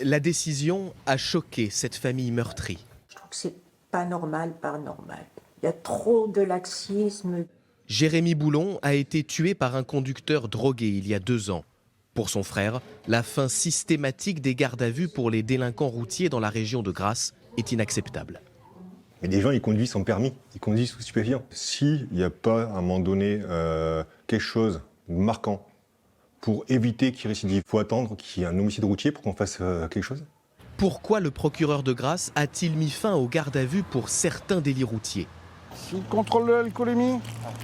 La décision a choqué cette famille meurtrie. Je trouve que c'est pas normal, pas normal. Il y a trop de laxisme. Jérémy Boulon a été tué par un conducteur drogué il y a 2 ans. Pour son frère, la fin systématique des gardes à vue pour les délinquants routiers dans la région de Grasse est inacceptable. Mais des gens, ils conduisent sans permis, ils conduisent sous stupéfiants. S'il n'y a pas, à un moment donné, quelque chose de marquant pour éviter qu'il récidive, il faut attendre qu'il y ait un homicide routier pour qu'on fasse quelque chose. Pourquoi le procureur de Grasse a-t-il mis fin aux gardes à vue pour certains délits routiers? S'il contrôle l'alcoolémie.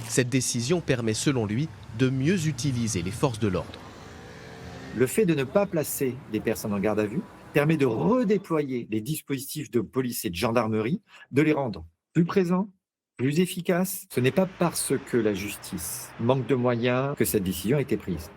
Cette décision permet, selon lui, de mieux utiliser les forces de l'ordre. Le fait de ne pas placer les personnes en garde à vue permet de redéployer les dispositifs de police et de gendarmerie, de les rendre plus présents, plus efficaces. Ce n'est pas parce que la justice manque de moyens que cette décision a été prise.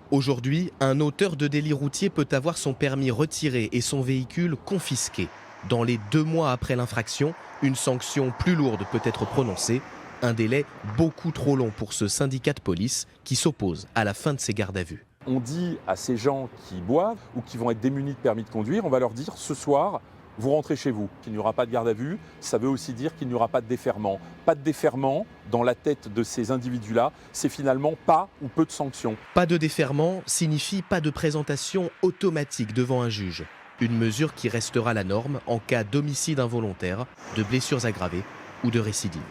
Aujourd'hui, un auteur de délit routier peut avoir son permis retiré et son véhicule confisqué. Dans les 2 mois après l'infraction, une sanction plus lourde peut être prononcée. Un délai beaucoup trop long pour ce syndicat de police qui s'oppose à la fin de ces gardes à vue. On dit à ces gens qui boivent ou qui vont être démunis de permis de conduire, on va leur dire ce soir, vous rentrez chez vous. Il n'y aura pas de garde à vue, ça veut aussi dire qu'il n'y aura pas de déferment. Pas de déferment dans la tête de ces individus-là, c'est finalement pas ou peu de sanctions. Pas de déferment signifie pas de présentation automatique devant un juge. Une mesure qui restera la norme en cas d'homicide involontaire, de blessures aggravées ou de récidive.